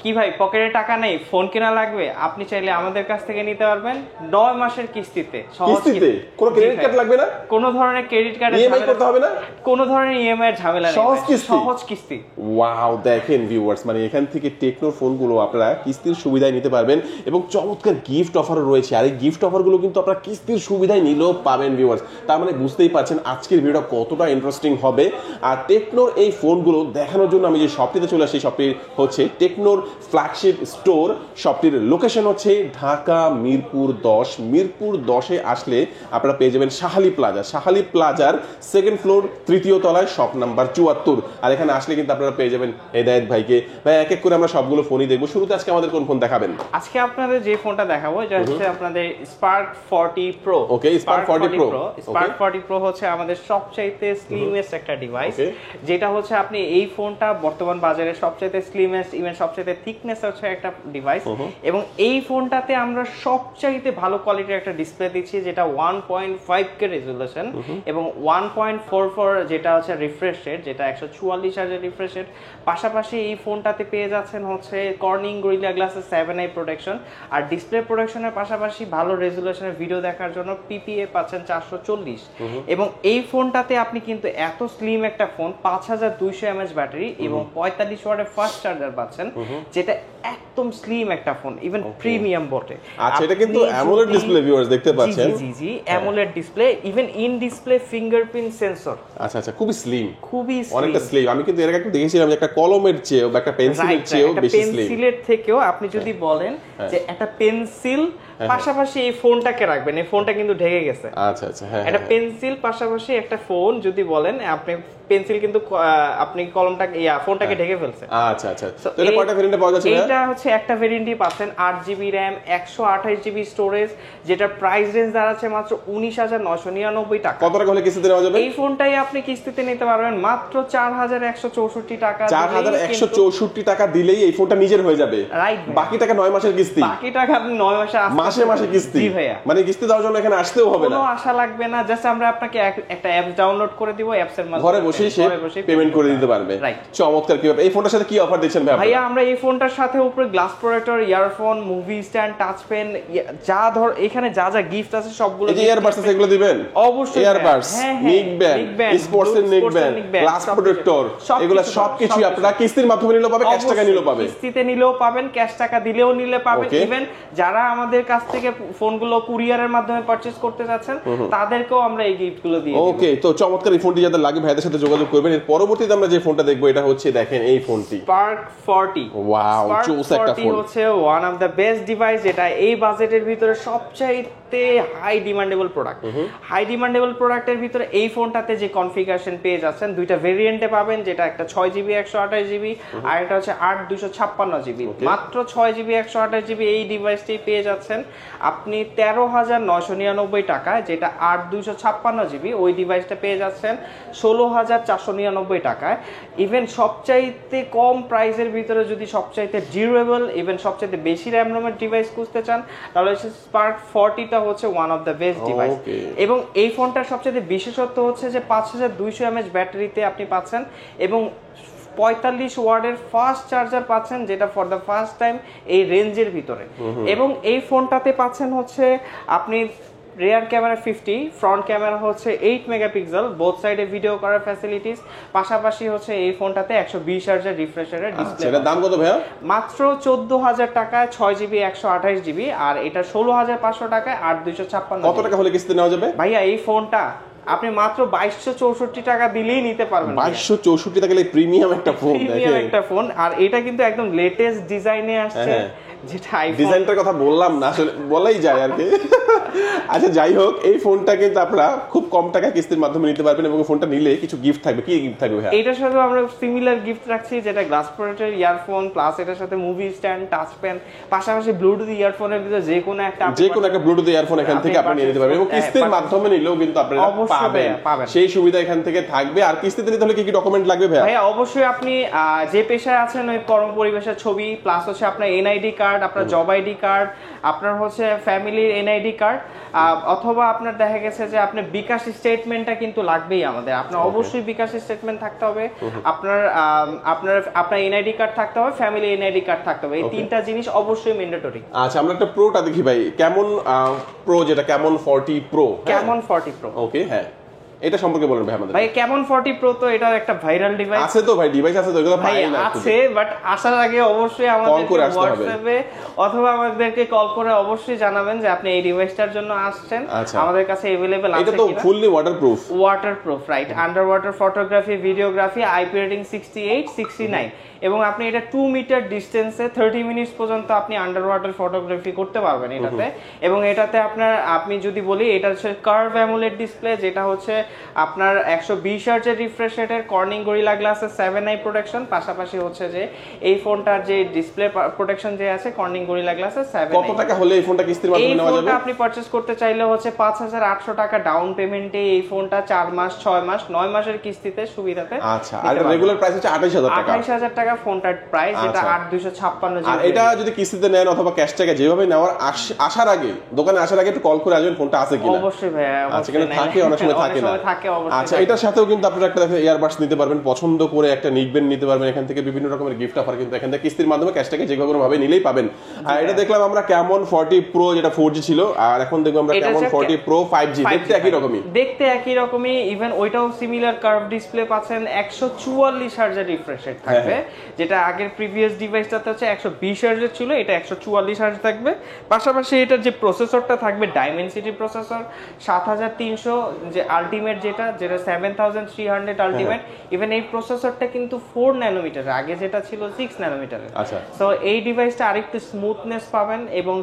কি ভাই পকেটে টাকা নেই, ফোন কেনা লাগবে, আপনি চাইলে আমাদের কাছ থেকে নিতে পারবেন 9 মাসের কিস্তিতে। কিস্তিতে কোনো ক্রেডিট কার্ড লাগবে না, কোনো ধরনের ক্রেডিট কার্ডের ইএমআই করতে হবে না, কোনো ধরনের ইএমআই এর ঝামেলা নেই, সহজ কিস্তি। ওয়াও, দেখেন ভিউয়ার্স, মানে এখান থেকে টেকনোর ফোনগুলো আপনারা কিস্তির সুবিধায় নিতে পারবেন এবং চমৎকার গিফট অফারও রয়েছে। আর এই গিফট অফারগুলো কিন্তু আপনারা কিস্তির সুবিধায় নিলেও পাবেন ভিউয়ার্স। তার মানে বুঝতেই পারছেন আজকের ভিডিওটা কতটা ইন্টারেস্টিং হবে। আর টেকনোর এই ফোনগুলো দেখানোর জন্য আমি যে শপটিতে চলে আসি, শপটি হচ্ছে টেকনোর ফ্ল্যাগশিপ স্টোর। শপটির লোকেশন হচ্ছে ঢাকা মিরপুর 10। মিরপুর 10-এ আসলে আপনারা পেয়ে যাবেন শাহালি প্লাজা। শাহালি প্লাজার সেকেন্ড ফ্লোর 3য় তলায় শপ নাম্বার 74। আর এখানে আসলে কিন্তু আপনারা পেয়ে যাবেন হেদায়েত ভাইকে। ভাই এক এক করে আমরা সবগুলো ফোনই দেখবো। শুরুতে আজকে আমাদের কোন ফোন দেখাবেন? আজকে আপনাদের যে ফোনটা দেখাবো এটা হচ্ছে আপনাদের স্পার্ক 40 প্রো। ওকে, স্পার্ক 40 প্রো। স্পার্ক 40 প্রো হচ্ছে আমাদের সবচাইতে স্লিমেস্ট একটা ডিভাইস, যেটা হচ্ছে আপনি এই ফোনটা বর্তমান বাজারে সবচাইতে স্লিমেস্ট, ইভেন সবচাইতে থিকনেস হচ্ছে একটা ডিভাইস। এবং এই ফোনটাতে আমরা সবচাইতে ভালো কোয়ালিটির একটা ডিসপ্লে দিচ্ছি, যেটা 1.5K রেজোলিউশন এবং 1.44 যেটা হচ্ছে রিফ্রেশ রেট, যেটা 144 হার্জের রিফ্রেশ রেট। পাশাপাশি এই ফোনটাতে পেয়ে যাচ্ছেন হচ্ছে কর্নিং গরিলা গ্লাসের 7i প্রোটেকশন। আর ডিসপ্লে প্রোটেকশনের পাশাপাশি ভালো রেজোলিউশনের ভিডিও দেখার জন্য পিপিএ পাচ্ছেন 440। এবং এই ফোনটাতে আপনি কিন্তু এত স্লিম একটা ফোন, 5200 mAh ব্যাটারি এবং 45 ওয়াটের ফাস্ট চার্জার পাচ্ছেন, যেটা একদম স্লিম একটা ফোন, ইভেন প্রিমিয়াম বটে। আচ্ছা, এটা কিন্তু অ্যামোলেড ডিসপ্লে ভিউয়ার্স দেখতে পাচ্ছেন। জি জি, AMOLED display, even in display fingerprint sensor. আচ্ছা আচ্ছা, খুবই স্লিম, খুবই অনেকটা স্লিম। আমি কিন্তু এর আগে একটু দেখেছিলাম যে একটা কলমের চেয়েও বা একটা পেন্সিলের চেয়েও বেশি স্লিম। পেন্সিলের থেকেও আপনি যদি বলেন যে একটা পেন্সিল পাশাপাশি এই ফোনটাকে রাখবেন, এই ফোনটা কিন্তু ঢেকে গেছে। আচ্ছা আচ্ছা, হ্যাঁ, একটা পেন্সিল পাশাপাশি একটা ফোন যদি বলেন, আপনি পেন্সিল কিন্তু আপনি কলমটাকে ফোনটাকে ঢেকে ফেলছে। আচ্ছা আচ্ছা, তো এটা কয়টা ভেরিয়েন্টে পাওয়া যাচ্ছে? এটা হচ্ছে একটা ভেরিয়েন্টই পাচ্ছেন 8GB RAM 128GB স্টোরেজ, যেটা প্রাইস রেঞ্জ দাঁড়াচ্ছে মাত্র 19,999 টাকা। কত টাকা হলে কিস্তিতে নেওয়া যাবে? এই ফোনটাই আপনি কিস্তিতে নিতে পারবেন মাত্র 4,164 টাকা। 4,164 টাকা দিলেই এই ফোনটা নিজের হয়ে যাবে। রাইট, বাকি টাকা 9 মাসের কিস্তি। বাকি টাকা আপনি 9 মাসে মাসে কিস্তি। জি ভাইয়া, মানে কিস্তি দেওয়ার জন্য এখানে আসতেও হবে না, কোনো আশা লাগবে না। জাস্ট আমরা আপনাকে একটা অ্যাপ ডাউনলোড করে দিব, অ্যাপস এর মাধ্যমে ঘরে বসেই সে পেমেন্ট করে দিতে পারবে। চমৎকার। কি ব্যাপার, এই ফোনটার সাথে কি অফার দিচ্ছেন ভাইয়া? আমরা এই ফোনটার সাথে উপরে glass protector, earphone, movie stand, touch pen, যা ধর এখানে যা যা গিফট আছে সবগুলো। এই ইয়ারবাডস আছে, এগুলো দিবেন অবশ্যই। ইয়ারবাডস, নিক ব্যান্ড, স্পোর্টস এর নিক ব্যান্ড, গ্লাস প্রোটেক্টর, এগুলো সবকিছু আপনারা কিস্তির মাধ্যমে নিলেও পাবেন, ক্যাশ টাকা নিলেও পাবেন। কিস্তিতে নিলেও পাবেন, ক্যাশ টাকা দিলেও নিলে পাবেন। ইভেন যারা আমাদের কাছ থেকে ফোনগুলো কুরিয়ারের মাধ্যমে পারচেজ করতে যাচ্ছেন তাদেরকেও আমরা এই গিফটগুলো দিই। ওকে, তো চমৎকার। এই ফোনটি যাদের লাগে ভাইদের সাথে যোগাযোগ করবেন। এর পরবর্তীতে আমরা যে ফোনটা দেখবো এটা হচ্ছে, দেখেন এই ফোনটি স্পার্ক 40। ওয়াও, চোস একটা ফোন। হচ্ছে one of the best device, যেটা এই বাজেটের ভিতরে সবচাইতে high demandable product. High demandable প্রোডাক্টের ভিতরে এই ফোনটাতে যে কনফিগারেশন পেয়ে যাচ্ছেন, দুইটা ভেরিয়েন্টে পাবেন, যেটা একটা 6GB 128GB আর এটা হচ্ছে 8 256GB। মাত্র 6GB 128GB এই ডিভাইসটি পেয়ে যাচ্ছেন আপনি 13,999 টাকায়, যেটা 8 256GB ওই ডিভাইসটা পেয়ে যাচ্ছেন 16,499 টাকায়। ইভেন সবচাইতে কম প্রাইসের ভিতরে যদি সবচাইতে ডিউরেবল, ইভেন সবচাইতে বেশি র্যাম রোমের ডিভাইস খুঁজতে চান, তাহলে স্পার্ক 40টা হচ্ছে one of the best device. এবং এই ফোনটার সবচেয়ে বিশেষত্ব হচ্ছে যে 5200 mAh ব্যাটারিতে আপনি পাচ্ছেন এবং 45 ওয়াটের ফাস্ট চার্জার পাচ্ছেন, যেটা ফর দ্য ফার্স্ট টাইম এই রেঞ্জের ভিতরে। এবং এই ফোনটাতে পাচ্ছেন হচ্ছে আপনি রিয়ার ক্যামেরা 50, ফ্রন্ট ক্যামেরা হচ্ছে 8 মেগাপিক্সেল, বোথ সাইডে ভিডিও করার ফ্যাসিলিটিস। পাশাপাশি হচ্ছে এই ফোনটাতে 120 হার্জের রিফ্রেশ রেটের ডিসপ্লে। এটার দাম কত ভাইয়া? মাত্র 14,000 টাকায় 6GB 128GB আর এটা 16,500 টাকায় 8 256। কত টাকা হলে কিস্তি নেওয়া যাবে ভাইয়া? এই ফোনটা আপনি মাত্র 2264 টাকা দিলেই নিতে পারবেন। 2264 টাকা প্রিমিয়াম একটা ফোন, প্রিমিয়াম একটা ফোন। আর এটা কিন্তু একদম লেটেস্ট ডিজাইনে আসছে, যেটা আইফোন। ডিজাইনটার কথা বললাম না, আসলে বলাই যায় আর কি। আচ্ছা, যাই হোক, এই ফোনটা কিন্তু আপনারা খুব কম টাকা কিস্তির মাধ্যমে নিতে পারবেন এবং ফোনটা নিলে কিছু গিফট থাকবে। কি গিফট থাকবে ভাই? এটার সাথে আমরা সিমিলার গিফট রাখছি, যেটা গ্লাস প্রোটেক্টর, ইয়ারফোন, প্লাস এটার সাথে মুভি স্ট্যান্ড, টাচ পেন, পাশাপাশি ব্লুটুথ ইয়ারফোনের ভিতরে যে কোনো একটা ব্লুটুথ ইয়ারফোন এখান থেকে আপনি নিয়ে নিতে পারবেন এবং কিস্তির মাধ্যমে নিলেও কিন্তু আপনারা পাবেন, সেই সুবিধা এখান থেকে থাকবে। আর কিস্তিতে নিতে হলে কি কি ডকুমেন্ট লাগবে ভাই? অবশ্যই আপনি যে পেশায় আছেন ওই কর্ম পরিবেশের ছবি, প্লাস হচ্ছে আপনার এনআইডি কার্ড, কার্ড, আপনার জব আইডি কার্ড, আপনার হচ্ছে ফ্যামিলির এনআইডি কার্ড, অথবা আপনার দেখা গেছে যে আপনার বিকাশ স্টেটমেন্টটা কিন্তু লাগবেই আমাদের। আপনার অবশ্যই বিকাশ স্টেটমেন্ট থাকতে হবে, আপনার আপনার এনআইডি কার্ড থাকতে হবে, ফ্যামিলি এনআইডি কার্ড থাকতে হবে। এই তিনটা জিনিস অবশ্যই ম্যান্ডেটরি। আচ্ছা, আমরা একটা প্রোটা দেখি ভাই, কেমন প্রো, যেটা কেমন 40 প্রো। কেমন 40 প্রো, ওকে, হ্যাঁ, এটা সম্পর্কে বলেন ভাই আমাদের। ভাই কেমন 40 প্রো তো এটা একটা ভাইরাল ডিভাইস আছে তো ভাই, ডিভাইস আছে তো, এগুলো ভাই পাই না আছে, বাট আসার আগে অবশ্যই আমাদের হোয়াটসঅ্যাপে অথবা আমাদেরকে কল করে অবশ্যই জানাবেন যে আপনি এই ডিভাইসটার জন্য আসছেন, আমাদের কাছে अवेलेबल আছে। এটা তো fully waterproof, right. Under water photography, videography, IP rating 68 69, এবং আপনি এটা 2 মিটার ডিসটেন্সে 30 মিনিটস পর্যন্ত আপনি আন্ডার ওয়াটার ফটোগ্রাফি করতে পারবেন এটাতে। এবং এটাতে আপনি যদি বলি, এটা হচ্ছে কার্ভ অ্যামোলেড ডিসপ্লে, যেটা হচ্ছে আপনার 120 হার্টজের রিফ্রেশ রেটের, কর্নিং গরিলা গ্লাসের 7i প্রোটেকশন, পাশাপাশি হচ্ছে যে এই ফোনটার যে ডিসপ্লে প্রোটেকশন যে আছে কর্নিং গরিলা গ্লাসের 7i। কত টাকা হলে এই ফোনটা কিস্তির মাধ্যমে নেওয়া যাবে? এই ফোনটা আপনি পারচেজ করতে চাইলে হচ্ছে 5800 টাকা ডাউন পেমেন্টে এই ফোনটা 4 মাস 6 মাস 9 মাসের কিস্তিতে সুবিধাতে। আচ্ছা, আর এটা রেগুলার প্রাইস হচ্ছে 28000 টাকা। 28000 টাকা ফোনটার প্রাইস, যেটা 8256 আর এটা যদি কিস্তিতে নেন অথবা ক্যাশ টাকা যেভাবে নেওয়ার, আসার আগে, দোকানে আসার আগে একটু কল করে আসবেন ফোনটা আছে কিনা। অবশ্যই ভাই, আচ্ছা, কেন থাকে অনেক সময় থাকে না। আচ্ছা, এটার সাথেও কিন্তু আপনারা একটা ইয়ারবাডস নিতে পারবেন, পছন্দ করে একটা নিকবেন নিতে পারবেন। এখান থেকে বিভিন্ন রকমের গিফট অফার কিন্তু এখান থেকে কিস্তির মাধ্যমে ক্যাশ টাকা যেভাবে ভাবে নিলেই পাবেন। আর এটা দেখলাম আমরা কেমন 40 প্রো, যেটা 4G ছিল, আর এখন দেখবো আমরা কেমন 40 প্রো 5G। দেখতে একই রকমই, ইভেন ওইটাও সিমিলার কার্ভ ডিসপ্লে পাচ্ছেন, 144 হার্টজের রিফ্রেশ রেট থাকবে, যেটা আগের প্রিভিয়াস ডিভাইসটাতে হচ্ছে 120 হার্টজের ছিল, এটা 144 হার্টজ থাকবে। পাশাপাশি এটার যে প্রসেসরটা থাকবে ডাইমেনসিটি প্রসেসর 7300, যে আলটিমেট যেটা 7300 আলটিমেট। ইভেন এই প্রসেসরটা কিন্তু 4 ন্যানোমিটার, আগে যেটা ছিল 6 ন্যানোমিটারের। আচ্ছা, সো এই ডিভাইসটা আরেকটু স্মুথনেস পাবেন এবং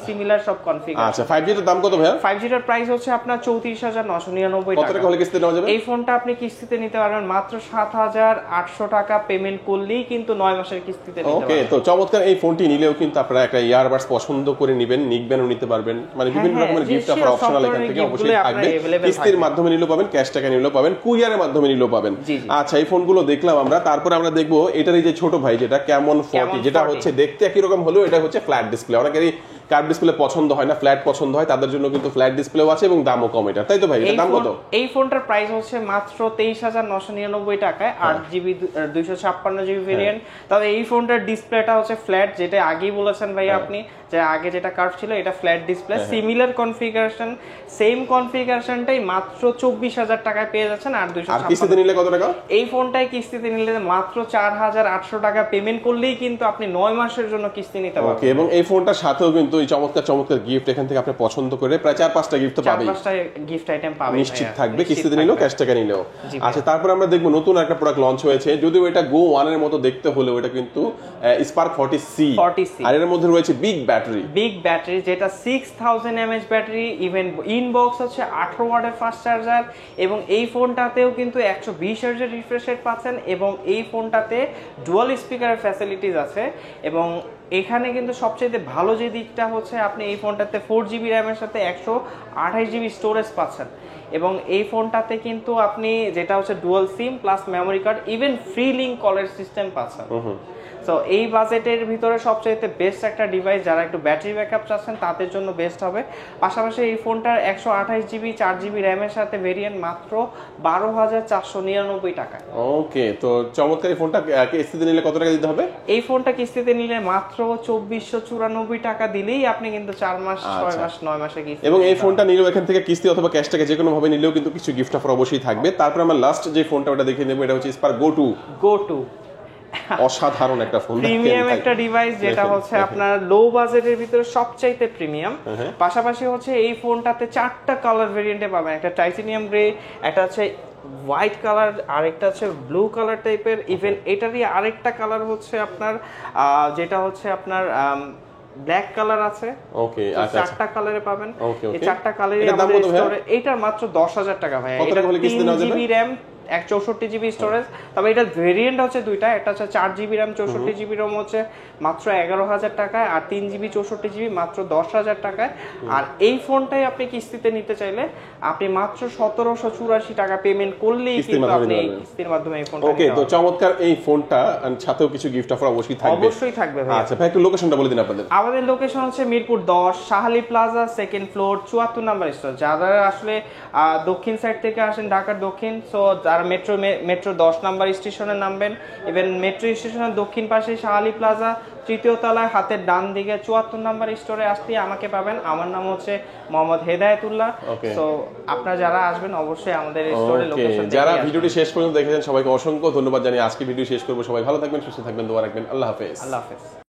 সিমিলার সব কনফিগারেশন। আচ্ছা, 5G এর দাম কত ভাই? 5G এর প্রাইস হচ্ছে আপনার 34999 টাকা। কত টাকা হলে কিস্তিতে নেওয়া যাবে? এই ফোনটা আপনি কিস্তিতে নিতে পারবেন মাত্র 7800 টাকা পেমেন্ট করলেই কিন্তু 9 মাসের কিস্তিতে নিতে পারবেন। ওকে, তো চমৎকার। এই ফোনটি নিলেও কিন্তু আপনারা একটা ইয়ারবাডস পছন্দ করে নেবেন, নিকবেনও নিতে পারবেন, মানে বিভিন্ন রকমের গিফট অফার অপশনাল এখান থেকে অবশ্যই থাকবে। কিস্তির মাধ্যমে নিলেও পাবেন, ক্যাশ টাকা নিলেও পাবেন, কুরিয়ারের মাধ্যমে নিলেও পাবেন। আচ্ছা, এই ফোনগুলো দেখলাম আমরা। তারপরে আমরা দেখবো এটারই যে ছোট ভাই, যেটা কেমন 40, যেটা হচ্ছে দেখতে একই রকম হলেও এটা হচ্ছে ফ্ল্যাট ডিসপ্লে। অনেকেরই কার্ভ ডিসপ্লে পছন্দ হয় না, ফ্ল্যাট পছন্দ হয়, তাদের জন্য কিন্তু ফ্ল্যাট ডিসপ্লেও আছে এবং দামও কম এটা, তাই তো ভাই? এটার দাম কত? এই ফোনটার প্রাইস হচ্ছে মাত্র 23999 টাকায়, 8GB 256GB ভেরিয়েন্ট। তবে এই ফোনটার ডিসপ্লেটা হচ্ছে ফ্ল্যাট, যেটা আগেই বলেছেন ভাই আপনি, যে আগে যেটা কার্ভ ছিল এটা flat display, similar configuration, same কনফিগারেশনটাই মাত্র 24000 টাকায় পেয়ে যাচ্ছেন। আর 256। কিস্তিতে নিলে কত টাকা? এই ফোনটাই কিস্তিতে নিলে মাত্র 4800 টাকা পেমেন্ট করলেই কিন্তু আপনি 9 মাসের জন্য কিস্তি নিতে পারবেন। ওকে, এবং এই ফোনটার সাথেও কিন্তু এই চমৎকার চমৎকার গিফট এখান থেকে আপনি পছন্দ করে প্রায় 4-5টা গিফট তো পাবেন, 4-5টা গিফট আইটেম পাবেন, নিশ্চিত থাকবে, কিস্তিতে নিলেও ক্যাশ টাকা নিলেও। আচ্ছা, তারপর আমরা দেখবো নতুন একটা প্রোডাক্ট লঞ্চ হয়েছে, যদিও এটা গো 1 এর মতো দেখতে হলেও এটা কিন্তু স্পার্ক 40C, আর এর মধ্যে রয়েছে বিগ ব্যাটারি, যেটা 6000 mAh ব্যাটারি। ইভেন ইনবক্স হচ্ছে 18 ওয়াটের ফাস্ট চার্জার, এবং এই ফোনটাতেও কিন্তু 120 হার্টজের রিফ্রেশ রেট পাচ্ছেন, এবং এই ফোনটাতে ডুয়াল স্পিকারের ফ্যাসিলিটিস আছে। এবং এখানে কিন্তু সবচেয়ে ভালো যে দিকটা হচ্ছে আপনি এই ফোনটাতে 4GB র্যামের সাথে 128GB স্টোরেজ পাচ্ছেন, এবং এই ফোনটাতে কিন্তু আপনি যেটা হচ্ছে dual SIM plus memory card, even free link কলের সিস্টেম পাচ্ছেন। তো এই বাজেটের ভিতরে সবচেয়ে বেস্ট একটা ডিভাইস, যারা একটু ব্যাটারি ব্যাকআপ চাচ্ছেন তাদের জন্য বেস্ট হবে। পাশাপাশি এই ফোনটার 128GB 4GB র্যামের সাথে ভেরিয়েন্ট মাত্র 12499 টাকায়। ওকে, তো চমৎকার। এই ফোনটা কিস্তিতে নিলে কত টাকা দিতে হবে? এই ফোনটা কিস্তিতে নিলে মাত্র 2494 টাকা দিলেই আপনি কিন্তু 4 মাস 6 মাস 9 মাসে কিস্তি। এবং এই ফোনটা নিলেও এখান থেকে কিস্তি অথবা ক্যাশ টাকা যে কোনো ভাবে নিলেও কিন্তু কিছু গিফট অফার অবশ্যই থাকবে। তারপর আমরা লাস্ট যে ফোনটা ওটা দেখে নেব, এটা হচ্ছে স্পার্ক গো টু। অসাধারণ একটা ফোন, প্রিমিয়াম একটা ডিভাইস, যেটা হচ্ছে আপনার লো বাজেটের ভিতরে সবচাইতে প্রিমিয়াম। পাশাপাশি হচ্ছে এই ফোনটাতে 4টা কালার ভেরিয়েন্টে পাবেন, একটা টাইটানিয়াম গ্রে, একটা হচ্ছে হোয়াইট কালার, আরেকটা হচ্ছে ব্লু কালার টাইপের। ইভেন এটারই আরেকটা কালার হচ্ছে আপনার যেটা হচ্ছে আপনার ব্ল্যাক কালার আছে। ওকে, আচ্ছা, 4টা কালারে পাবেন। এই 4টা কালারে আমাদের স্টোরে। এটার মাত্র 10000 টাকা ভাই। এটা 3GB RAM 64 জিবি স্টোরেজ। তবে এটা ভেরিয়েন্ট হচ্ছে দুইটা, একটা হচ্ছে 4 জিবি র্যাম 64 জিবি রোম হচ্ছে মাত্র 11,000 টাকায়, আর 3 জিবি 64 জিবি মাত্র 10,000 টাকায়। আর এই ফোনটাই আপনি কিস্তিতে নিতে চাইলে আপনি মাত্র 1784 টাকা পেমেন্ট করলেই কিন্তু আপনি কিস্তির মাধ্যমে এই ফোনটা ওকে। তো চমৎকার এই ফোনটা সাথেও কিছু গিফট অফার অবশ্যই থাকবে ভাই। আচ্ছা ভাই, একটু লোকেশনটা বলে দিন আপনাদের। আমাদের লোকেশন হচ্ছে Mirpur 10 Shah Ali plaza, second floor, 74 number store. যারা আসলে দক্ষিণ সাইড থেকে আসেন, ঢাকার দক্ষিণ, সো যারা মেট্রো 10 নাম্বার স্টেশনে নামবেন, ইভেন মেট্রো স্টেশনের দক্ষিণ পাশে শাহালি প্লাজা, তৃতীয় তলায় হাতের ডান দিকে 74 নাম্বার স্টোরে আসলে আমাকে পাবেন। আমার নাম হচ্ছে মোহাম্মদ হেদায়েতুল্লাহ। সো আপনারা যারা আসবেন অবশ্যই আমাদের স্টোরে লোকেশন। যারা ভিডিওটি শেষ পর্যন্ত দেখেছেন সবাইকে অসংখ্য ধন্যবাদ জানিয়ে আজকে ভিডিও শেষ করবো। সবাই ভালো থাকবেন, সুস্থ থাকবেন, দোয়া রাখবেন। আল্লাহ হাফেজ। আল্লাহ হাফেজ।